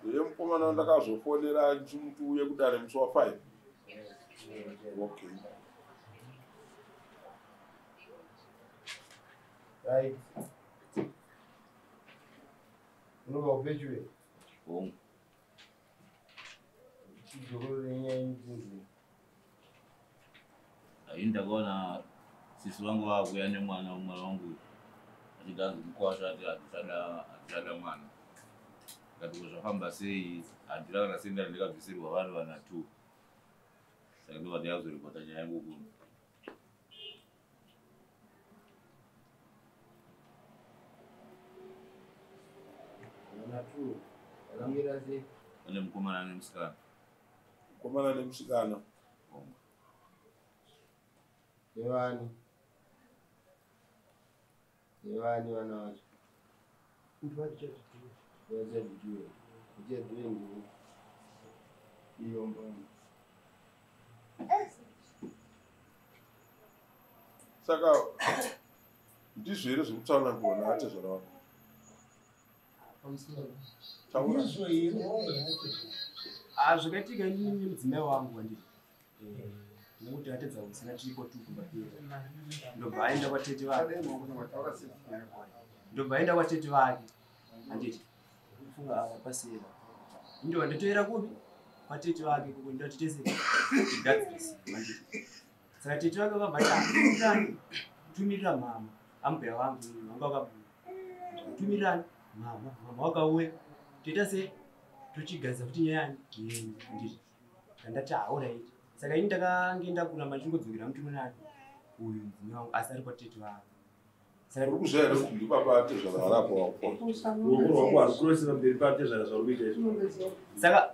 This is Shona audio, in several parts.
Mukomana ndakazofonera chimuti uye kudare musi wa 5. Okay. Right. Unova upechwe. Ndakaona sisi wangu wakuya nemwana umwe wangu achiganzi mukwasha ati atichada mwana. Ngati kuzvafamba sei handira senda ndikabvisirwa vanhu vana 2. Saka ndova ndakazoripota nyaya yangu kuno. Ane mukomana nemusikana. Mukomana nemusikana. Nevani vana vacho. Saka ndizvo here zvekutaura kuona ate zvarawana. Zvakaitika inini nemudzimai wangu wandiri. Nokuti atedza kusina chiripo tu kumbapira. Ndobva aenda kwatete vake. Handiti kufunga apa pasera. Ndobva ndatoera kupi kwatete vake kukuenda titese tigadzirisi handiti. Saka tete vake vakabva tumirira mama ambuya wangu wanga wakabuda. Tumirirani mama wakauya. Toita sei tochigadzira kuti nyaya handiti. Ndati alright. Saka ini ndakangeenda kuramba ndingodzokera mutumunani uyu mudzimai wangu asi ari kwatete vangu. Saka urikuzvaira kuti ndi baba ate zvarapo wapo.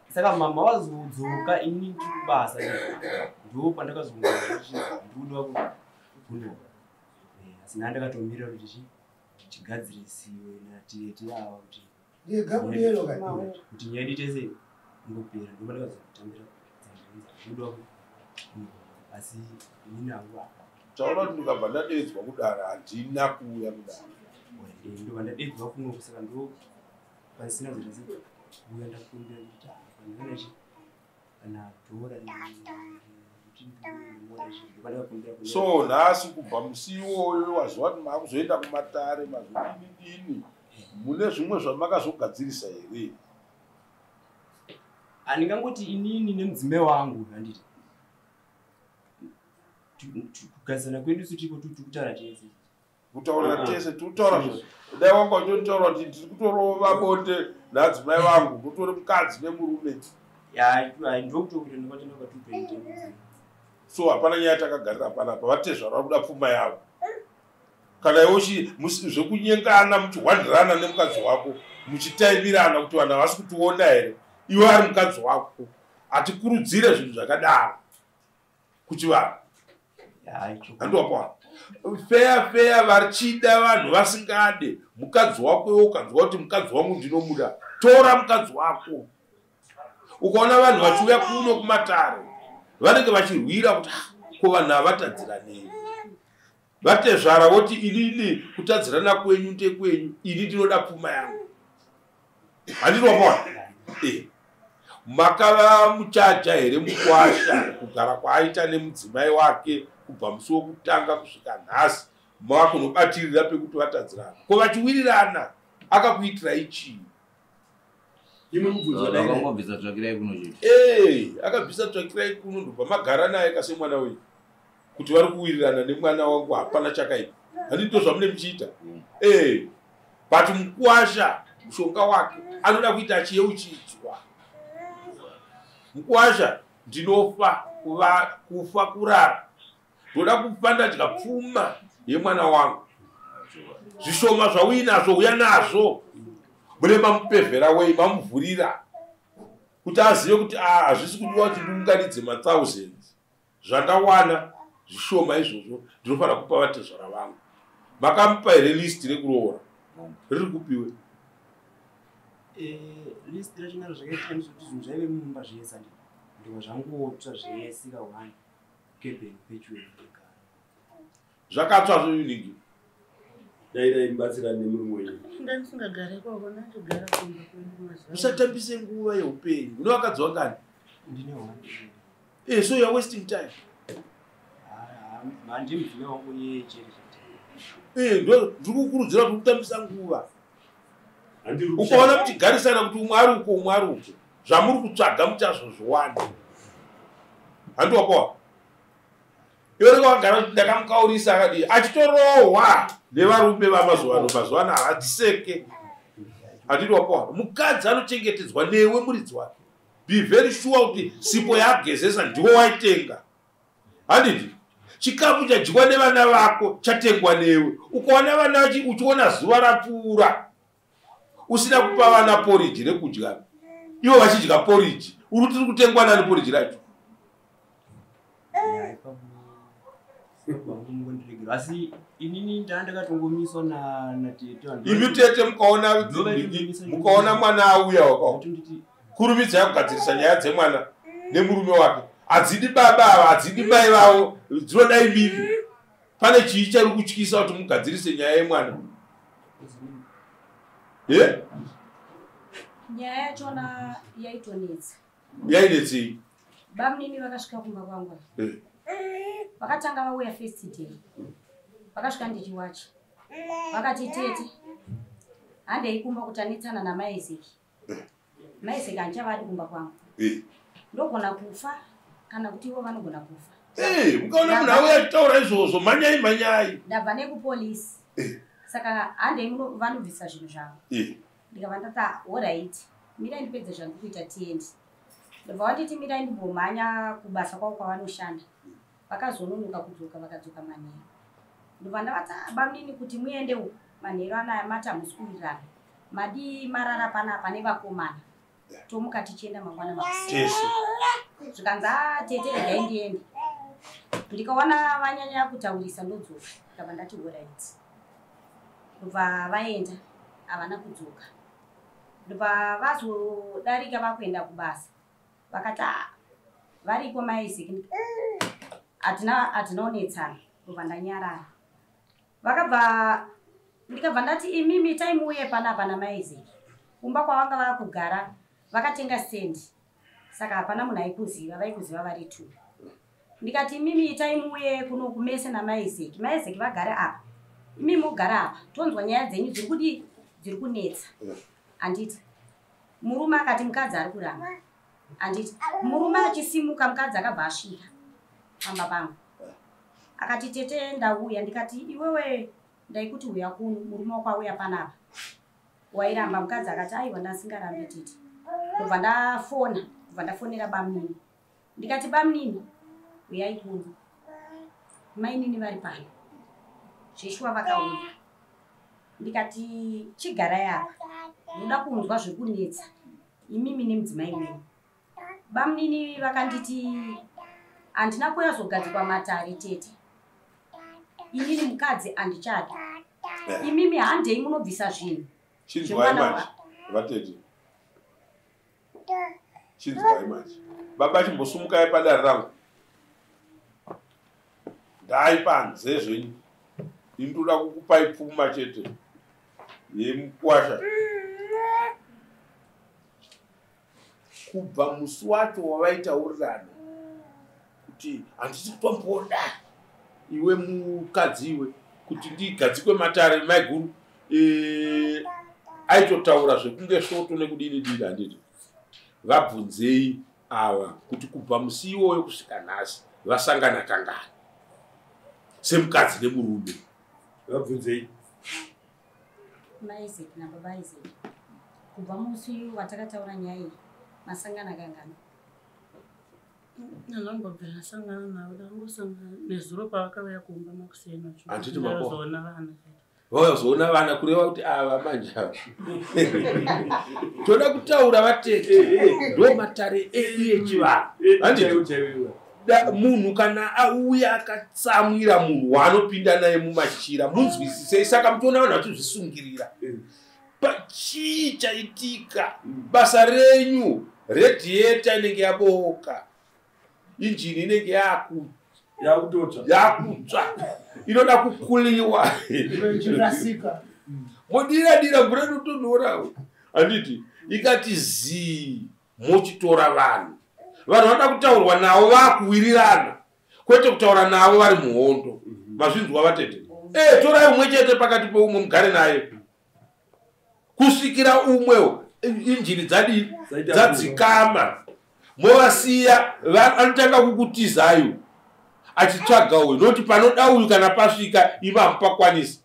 Saka mama wazodzoka ini ndiri kubasa ndo pandakazongoti ndinoda kuno. Asi ndakatomirira kuti chigadzirisiwe natete ava kuti nyaya ditese ngopera ndo pandakazotambira asi ini hangu taura kuti ndikabva ndadedzwa kudara handina kuuya kudara. Ndobva ndadedzwa kuno kusaka ndo pasina zvese kuuya ndakumbira kuti pandinoona kana dhora so nhasi kubva musi iwoyo waziva kuti maakuzoenda kumatare mazodini mune zvimwe zvamakazogadzirisa here? Handingangoti inini nemudzimai wangu handiti kugadzirana kwedu sitiko kutaura tese. Kutaura tese tikutaura zvose. Dai wanga utotaura kuti ndiri kutorova bonde nadzimai vangu kutori mukadzi nemurume. Ndokutokuti ndingatenda kwatutoita. So hapana nyaya takagarira panapa vatezva vari kuda pfuma yavo. Kana iwo zvekunyengana muchihwandirana nemukadzi wako muchitaimirana kuti vanhu havasi kutiona here iwe ari mukadzi wako. Hatikurudzire zvinhu zvakadaro kuti vanhu handiwapwa feya vachida vanhu vasingade mukadzi wako iwe ukanzwa kuti mukadzi wangu ndinomuda tora mukadzi wako. Ukaona vanhu vachiuya kuno kumatare vanenge vachirwira kuti ko vanhu havatadziranei vatezvara voti inini kutadzirana kwenyu ndekwenyu ini ndinoda pfuma yangu. Handinwapwa makava muchaja here mukwasha kugara kwaaita nemudzimai wake kubva musi wokutanga kusvika nhasi makunobatirira pekuti vatadzirana ko vachiwirirana akakuitirai chii? Akabvisa tsvakirai kuno akabvisa tsvakirai kuno ndobva magara naye kasemwana wenyu kuti vari kuwirirana nemwana wangu hapana chakaipa. Handito zvamune muchiita but mukwasha mushonga wake anoda kuita achiyeuchidzwa. Mukwasha ndinofa kufa kurara ndoda kufa ndadya pfuma yemwana wangu. Zvishoma zvauinazvo uya nazvo mune mamupevhera wei mamuvhurira kuti azive kuti hazvisi kudiwa kuti ndiunganidze ma1000s zvandawana zvishoma izvozvo ndinofanira kupa vatezvara vangu. Makamupa here list rekuroora riri kupiwe? List rachinaro zvakaitika ndizvoti zvinhu zvaive mumba zvese ndobva zvangotsva zvese ka1 kebheni pechuwe zvakatsva zvoyuningi dai mbatsira nemurumwe ndanisingagare kwako ndachogara kumba kwenyu mazuva usatambise nguva yeupenyu une wakadzwa ngani ndine one so you're wasting time manje mvine wangu yechere ndiri kukurudzira kuti kutambisa nguva ukaona kuti garisana kuti umwe ari uko umwe ari uko zvamuri kutsvaga muchazozviwana handiwapowa iwe rega wagara kuti ndakamukaurisa akadii achitorohwa nevarume vamazuva ano havadziseke handiti wapowa mukadzi anochengetedzwa newe muridzi wake be very sure kuti sipo yaagezesa ndiwo waitenga handiti chikafu chadyiwa nevana vako chatengwa newe ukaona vana uchiona zuva rapfuura usina kupa vana poriji rekudya ivo vachidya poriji uri tiri kutengwa nani poriji racho asi inini ndandakatongomiswa imi tete mukaona mwana auya wakawa kurumidzai kugadzirisa nyaya dzemwana nemurume wake hadzidi baba ava hadzidi mai vavo dzinodai mimi pane chii chari kutyisa kuti mugadzirise nyaya yemwana nyaya yachona yaitonetsa yainetsei bamunini vakasvika kumba kwangu vakatanga vauya first day vakasvika ndichiwacha vakati tete handeikumba kuti anetsana namaizeki maizeki anchavadi kumba kwangu ndogona kufa kana kuti ivo vanogona kufa mukaona munhu auya achitaura izvozvo manyai ndabva nekupolisi saka handei vanobvisa zvinhu zvavo ndikava ndata oright mirai ndipedze zvandiri kuita tiendi ndobva vanditi mirai ndimbomhanya kubasa kwavo kwavanoshanda vakazononoka kudzoka vakadzoka manheru ndobva ndavata bamunini kuti muende uku manheru anaya mati hamusi kuwirirana madi marara panapa nevakomana tomuka tichienda mangwana makusi zvikanzi tete regai ndiende ndikaona vanyanya kutaurisa ndodzoka ndabva ndati oright ndobva vaenda havana kudzoka ndobva vazodarika vakuenda kubasa vakati varipo maizeki hatinaonetsana ndobva ndanyarara ndikabva ndati imimi taimuuye panapa namaizeki kumba kwavanga vakugara vakatenga stendi saka hapana munhu aikuziva vaikuziva vari 2 ndikati imimi taimuuye kuno kumese namaizeki maizeki vagare apa imimi mugara apa tonzwa nyaya dzenyu dziri kudii dziri kunetsa handiti murume akati mukadzi ari kuramba handiti murume achisimuka mukadzi akabva asvika pamba pangu akati tete ndauya ndikati iwewe ndaikuti uya kuno murume wako auya panapa wairamba mukadzi akati aiwa ndasingarambe tete ndobva ndafonera bamunini ndikati bamunini uyai kuno mainini vari pano zveshuwa vakauya ndikati chigarai apa ndoda kunzwa zvekunetsa imimi nemudzimai wenyu bamunini vakanditi handina kuyazogadzikwa matare tete inini mukadzi handichadi imimi handei munobvisa zvinhu chinzwai manje vatete chinzwai manje baba chimbosumukai padare rangu ndai panze zvenyu indoda kukupai pfuma chete yemukwasha kubva musi wacho wavaitaurirana kuti handisi kutomboda iwe mukadzi iwe kuti ndigadzikwe matare maiguru aitotaura zvekunge svoto nekudini dini handiti vabvunzei ava kuti kubva musi iwoyo kusvika nhasi vasangana kangani semukadzi nemurume vabvunzei maizeki nababa izeki kubva musi watakataura nyaya iyi masangana kangani ndangangobvira sangana navo ndangosangana nezuro pavakauya kumba makusena handiti mazoona vana vazoona vana kureva kuti ava manje ava toda kutaura vatete ndo matare edu yechivanhu handiti munhu kana auya akatsamwira munhu waanopinda naye mumachira munzwisisei saka mutoona vanhu vachizvisungirira pachii chaitika basa renyu redhieta inenge yaboka injini inenge yakutsva inoda kukuliwa Chirasika. modira mvura inotonhora handiti ikati zii mochitora vanhu vanoda kutaurwa navo vakuwirirana kwete kutaura navo vari muhondo mazvinzwa vatete torai umwe chete pakati peumwe mugare naye kusvikira umwewo injini dzadzikama movasiya anotanga kukutizayo achitsvaga uyu nokuti panoda uyu kana pasvika iva mupakwanisi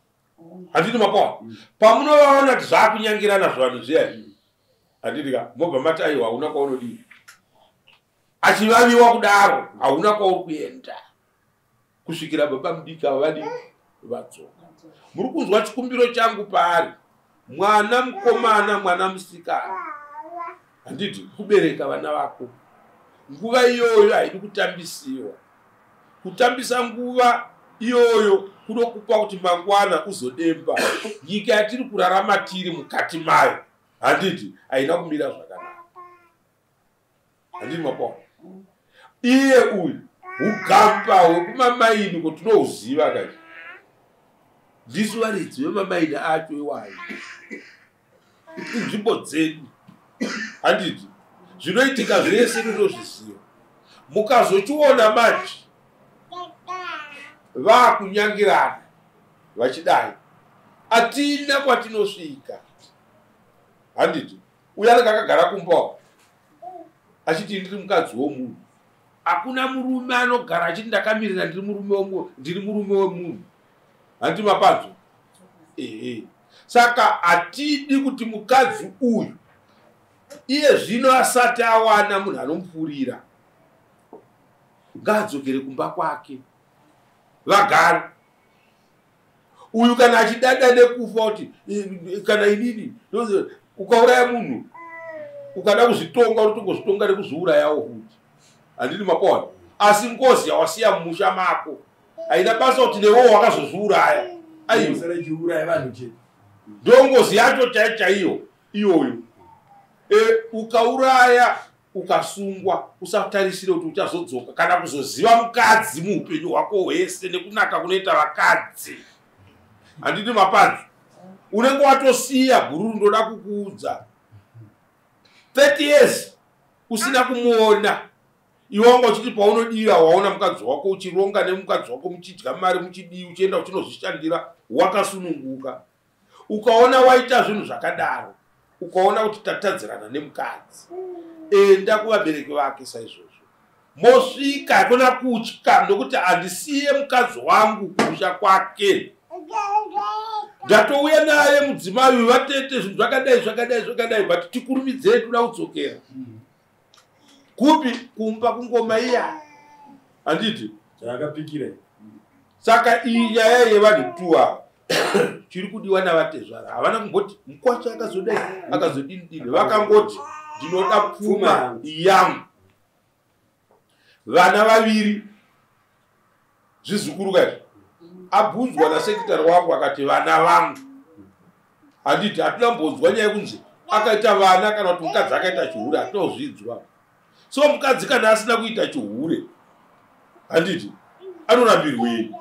handiti mapawa pamunovaona kuti zvaakunyangirana zvanhu zviya handitika mobva mati aiwa hauna kwaunodii achivaviwa kudaro hauna kwauri kuenda kusvikira baba mudiki ava vadii vatsoka muri kunzwa chikumbiro changu paari mwana mukomana mwana musikana handiti kubereka vana vako nguva iyoyo haidi kutambisiwa kutambisa nguva iyoyo kunokupa kuti mangwana uzodemba nyika yatiri kurarama tiri mukati mayo handiti haina kumira zvakanaka handiti mapawa iye uyu ugamba hwekumamaini kotinohuziva kati ndisu varidzi vemamaini acho iwayo inzvimbo dzedu handiti zvinoitika zvese tinozviziva mukazochiona manje vakunyangirana vachidai atina kwatinosvika handiti uye anenge akagara kumbawo achiti ndiri mukadzi womunhu hakuna murume anogara achiti ndakamirira ndiri murume wemunhu handiti mapanzo saka hatidi kuti mukadzi uyu iye zvino asati awana munhu anomupfuurira ngaadzokere kumba kwake vagare uyu kana achidada nekufa kuti kana inini ukauraya munhu ukada kuzvitonga unotongozvitonga nekuzviurayawo futi handiti makona asi ngozi yawasiya mumusha mako haina basa kuti newo wakazozviuraya ndo ngozi yacho chaiyo iyoyo ukauraya ukasungwa usatarisire kuti uchazodzoka kana kuzoziva mukadzi muupenyu hwako hwese nekunaka kunoita vakadzi handiti mapanzi unenge watosiya bhururu ndoda kukuudza 30 years usina kumuona iwe wanga uchiti paunodira waona mukadzi wako uchironga nemukadzi wako muchidya mari muchidii uchienda uchinozvishandira wakasununguka ukaona waita zvinhu zvakadaro ukaona kuti tatadzirana nemukadzi enda kuvabereki vake saizvozvo mosvika hakuna kutya nokuti handisiye mukadzi wangu kumusha kwake ndatouya naye mudzimai vatete zvinhu zvakadai but tikurumidzei toda kudzokera kupi kumba kungoma iya handiti zvakapikira saka iyi nyaya yevanhu tuwa chiri kudiwa navatezvara havana kungoti mukwacho akazodai akazodinidini vakangoti ndinoda pfuma yangu vana vaviri zvizukuru kaizvo abvunzwa nasekitari wangu akati vana vangu handiti hatina mbonzwa nyaya yekunzi akaita vana kana kuti mukadzi akaita chihure hatinozvidzwa so mukadzi kana asina kuita chihure handiti anorambirwei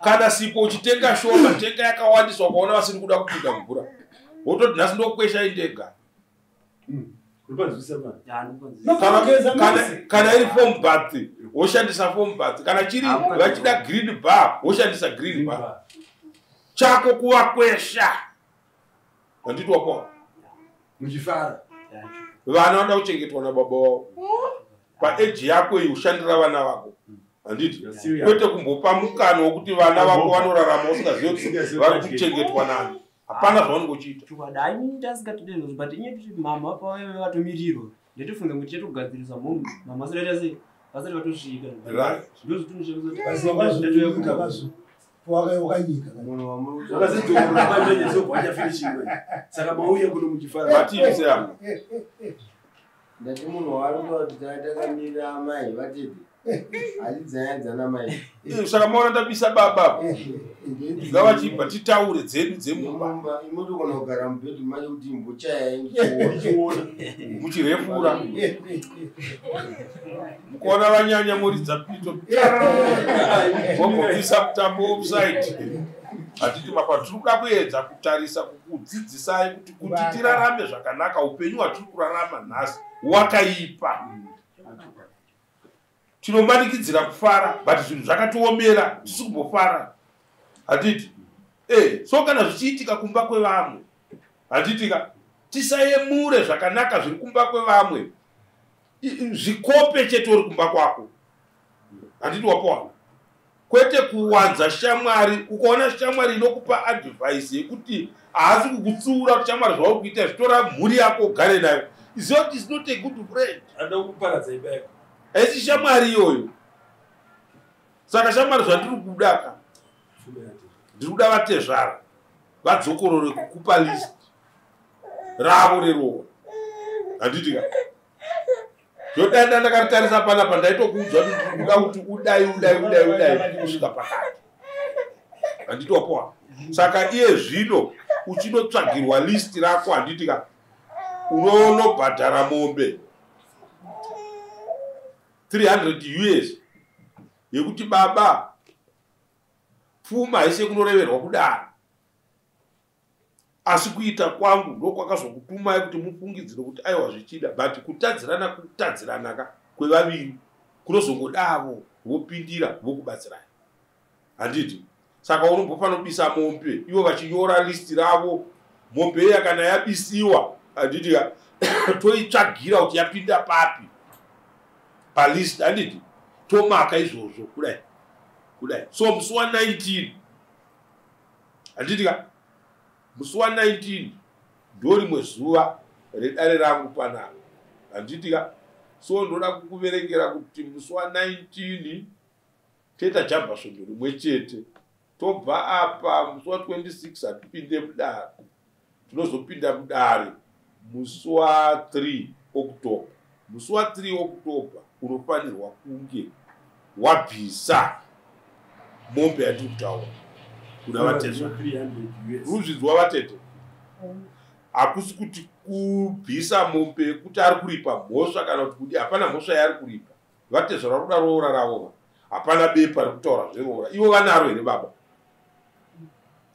kana sipo uchitenga shoma tenga yakawandiswa ukaona vasiri kuda kupinda mvura wototi nhasi ndokwesha indega kana iri foam bath woshandisa foam bath kana chiri vachida green bar woshandisa green bar chako kuvakwesha handiti wapo muchifara vana vanoda kuchengetwa nababa wavo paeji yako iyi ushandira vana vako handiti kwete kumbopa mukano wokuti vana vako vanorarama usingazivi kuti vari kuchengetwa nani hapana zvaunongochiita tukadai tasingatodeni but inyetuti mama paveve vatomiriro ndetifunge kuti chetogadzirisa munhu mama asiraita sei vasati vatosvika saka mauye kuno muchifara vatiiseama ndati munhu waringa kuti taitakamira amai vatete Alizanza mai. Saka maona ndabisa baba. Ngavachibva titaure dzedu dzemumba. Imoto kana kugara mubhedhi manje kuti mbochaya ngichiona. Muchirefura. Mukaona vanyanya muridza pito. Vobvisa mutambo offside. Hatiti mapa tiri kuedza kutarisa kukudzidzisai kuti tirarame zvakanaka upenyu hwatiri kurarama nhasi wakaipa. Tinomanikidzira kufara but zvinhu zvakatiomera tisi kumbofara. Hatiti so kana zvichiitika kumba kwevamwe hatitika tisayemure zvakanaka zviri kumba kwevamwe. Zvikope chete uri kumba kwako. Hatiti wapowana. Kwete kuwanza shamwari ukaona shamwari inokupa advice yekuti haasi kukutsiura kuti shamwari zvauri kuita zvitora mhuri yako ugare nayo. Is not a good friend. Anokuparadza ibeko. Haisi shamwari iyoyo. Saka shamwari zvandiri kudaka ndiri kuda vatezvara vadzokorore kukupa list ravo rerohwa. Handitika zvodanda ndakaritarisa panapa ndaitokuudzwa kuti ndiri kuda kuti udai kusvika pakati. Handiti wapowa. Saka iye zvino uchinotsvagirwa list rako handitika unonobhadhara mombe 300 US yekuti baba pfuma haisi kunoreverwa kudaro. Asi kuita kwangu ndokwakazokutumai kuti mufungidzire kuti aiwa zvichida but kutadzirana kwevaviri kunozongodavo vopindira vokubatsirai. Handiti saka unombofanobisa mombe ivo vachinyora listi ravo. Mombe iya kana yabisiwa handiti toitsvagira kuti yapinda papi palist. Handiti tomaka izvozvo kudai. So musi wa19 handitika musi wa19 ndorimwe zuva redare rangu panapa. Handitika so ndoda kukuverengera kuti musi wa19 toita jambasvondo rimwe chete. Tobva apa musi wa26 hatipinde mudare. Tinozopinda mudare musi wa3 October. Musi wa3 October unofanirwa kunge wabvisa mombe yatiri kutaura kuna vatezva. Ruzvidzwa vatete. Hakusi kuti kubvisa mombe yekuti ari kuripa mhosva kana kuti kudi hapana mhosva yaari kuripa. Vatezva vari kuda roora ravo. Hapana bepa rekutaura zveroora. Ivo vanaro here baba?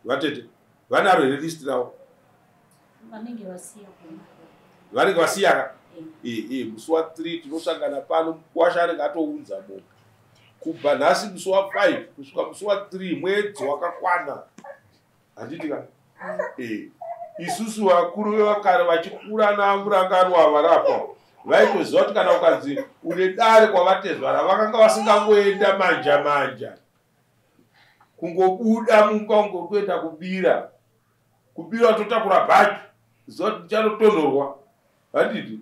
Vatete vanaro here list ravo? Vanenge vasiya. Musi wa3 tinosangana pano mukwasha anenge atounza mombe. Kubva nhasi musi wa5 kusvika musi wa3 mwedzi wakakwana. Handitika isusu vakuru vevakare vachikura namuranganwa varapa vaitoziva kuti kana ukanzi une dare kwavatezvara vakanga vasingangoenda manja kungobuda mumba ungokuenda kubira totakura bhaki ziva kuti tichanotonhorwa. Handiti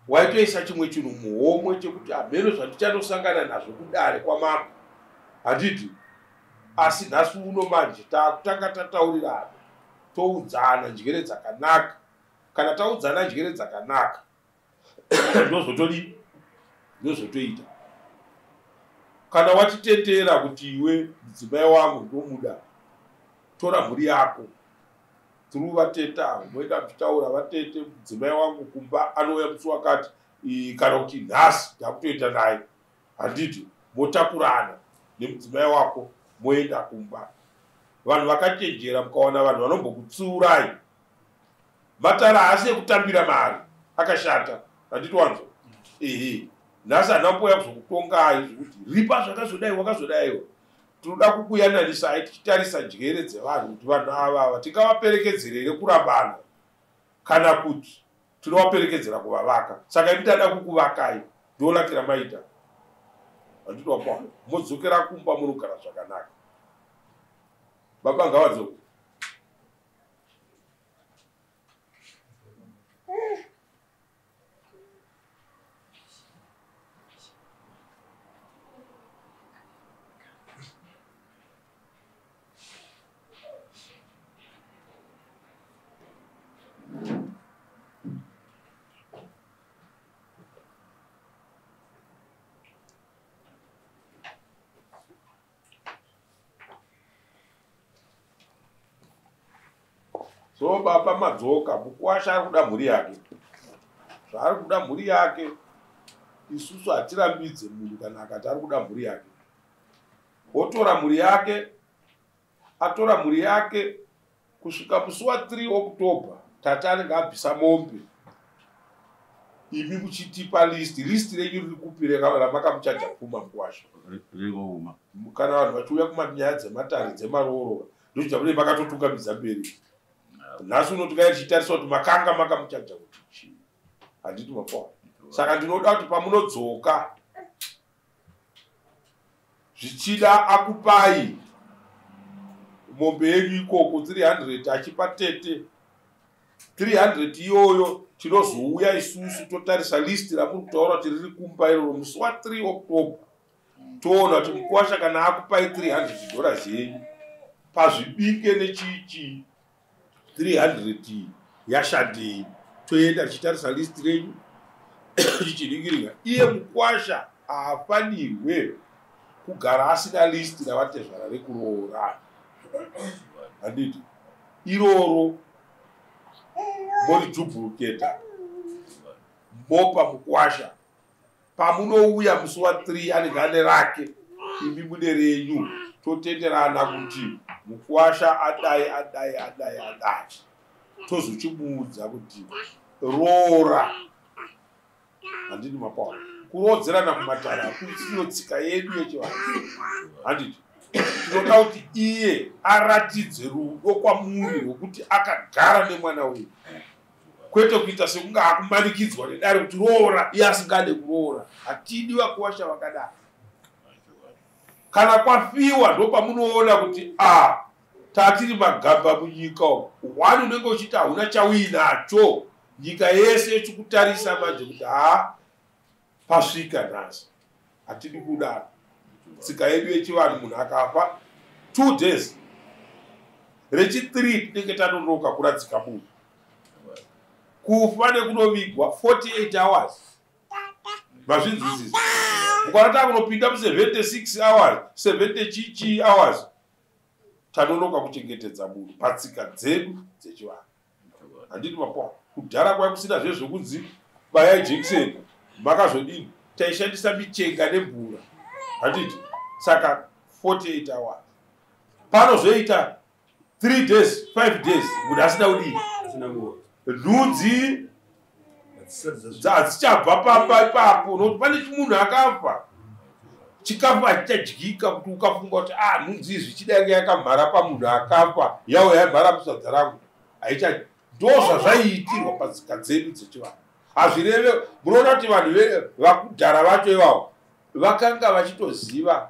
waitoisa chimwe chinhu muhomwe chekuti hameno zvandichanosangana nazvo kudare kwamama. Handiti asi nhasi uno manje takutanga tataurirana toudzana njere dzakanaka. Kana taudzana njere dzakanaka ndozotoita. Kana wachitendera kuti iwe mudzimai wangu ndomuda tora mhuri yako tiri vateta moenda muchitaura vatete mudzimai wangu kumba anouya musi wakati kana kuti nhasi ndakutoita naye. Handiti motakurana nemudzimai wako moenda kumba. Vanhu vakachenjera mukaona vanhu vanombokutsiurai matara haasi ekutambira mari akashata. Handiti wanzo nhasi hanamboya kuzokutongai zvokuti ripa zvakazodai wakazodaiwa. Tinoda kukuyananisai tichitarisa njere dzevanhu kuti vanhu ava tingavaperekedzerere kurambana kana kuti tinovaperekedzera kuvavaka. Saka imi tada kukuvakai ndolakira maita. Handiti wapoa modzokera kumba munogara zvakanaka. Baba ngavadzoke. So baba madzoka Mukwasha ari kuda mhuri yake. Zvaari kuda mhuri yake isusu hatirambidze munhu kana akati ari kuda mhuri yake. Otora mhuri yake, atora mhuri yake kusvika musi wa3 October tata anenge abvisa mombe. Imi muchitipa list renyu riri kupi ramakamuchaja pfuma Mukwasha. Kana vanhu vachiuya kumanyaya dzematare dzemaroro ndochita kuti makatotungamidza mberi. Nhasi unoti kai tichitarisa kuti makanga makamuchaja kuti chii. Handiti mapawa. Saka ndinoda kuti pamunodzoka zvichida akupai mombe yenyu ikoko 300 achipa tete 300 iyoyo tinozouya isusu totarisa list ramuri kutaura kuti riri kumba iroro musi wa3 October toona kuti Mukwasha kana akupai $300 yenyu pazvibike nechichi 300 yashandei. Toenda tichitarisa list renyu tichiningiringa iye Mukwasha haafanirwe kugara asina list ravatezvara rekuroora. Handiti iroro morijuburuketa mopa Mukwasha pamunouya musi wa3 anenge ane rake imi mune renyu totenderana kuti Mukwasha adai tozochimuudza kuti roora. Handiti mapawa kurodzerana kumatara hakusiyo tsika yedu yechivanhu. Handiti tinoda kuti iye aratidze rudo kwamuri rwokuti akagara nemwana wenyu, kwete kuita sekunge akumanikidzwa nedare kuti roora iye asingade kuroora. Hatidi vakuwasha vakadaro. Kana kwafiwa ndo pamunoona kuti tatiri magamba munyika wani unenge uchiti hauna chauinacho. Nyika yese ichikutarisa manje kuti pasvika nhasi. Hatidi kudaro. Tsika yedu yechivanhu munhu akafa 2 days rechi3 tinenge tanonoka kuradzika munhu. Kufa nekunovigwa 48 hours. Mazvinzwisisa. Ukarata kunopinda mu76 hours 70 chichi hours tanonoka kuchengetedza munhu patsika dzedu dzechivanhu. Handiti mapawa kudhara kwai kusina zvezvokunzi baya jekiseni makazodini taishandisa michenga nemvura. Handiti saka 48 hours panozoita 3 days 5 days munhu asina udini nhunzi hadzichabva pamba ipapo nokuti pane munhu akafa chikafu hachichadyika kuti ukafunga kuti nhunzi izvi chidange yakamhara pamunhu akafa yawo yamhara musadza rangu haicha. Ndo zvazvaiitirwa patsika dzedu dzechivanhu. Hazvireve munoona kuti vanhu vakudhara vacho ivavo vakanga vachitoziva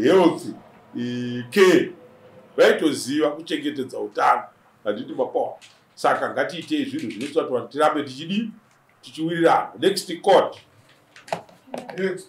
health care, vaitoziva kuchengetedza utano. Handiti mapawa. Saka ngatiitei zvinhu zvinoita kuti vanhu tirambe tichiwirirana. Next court. Next.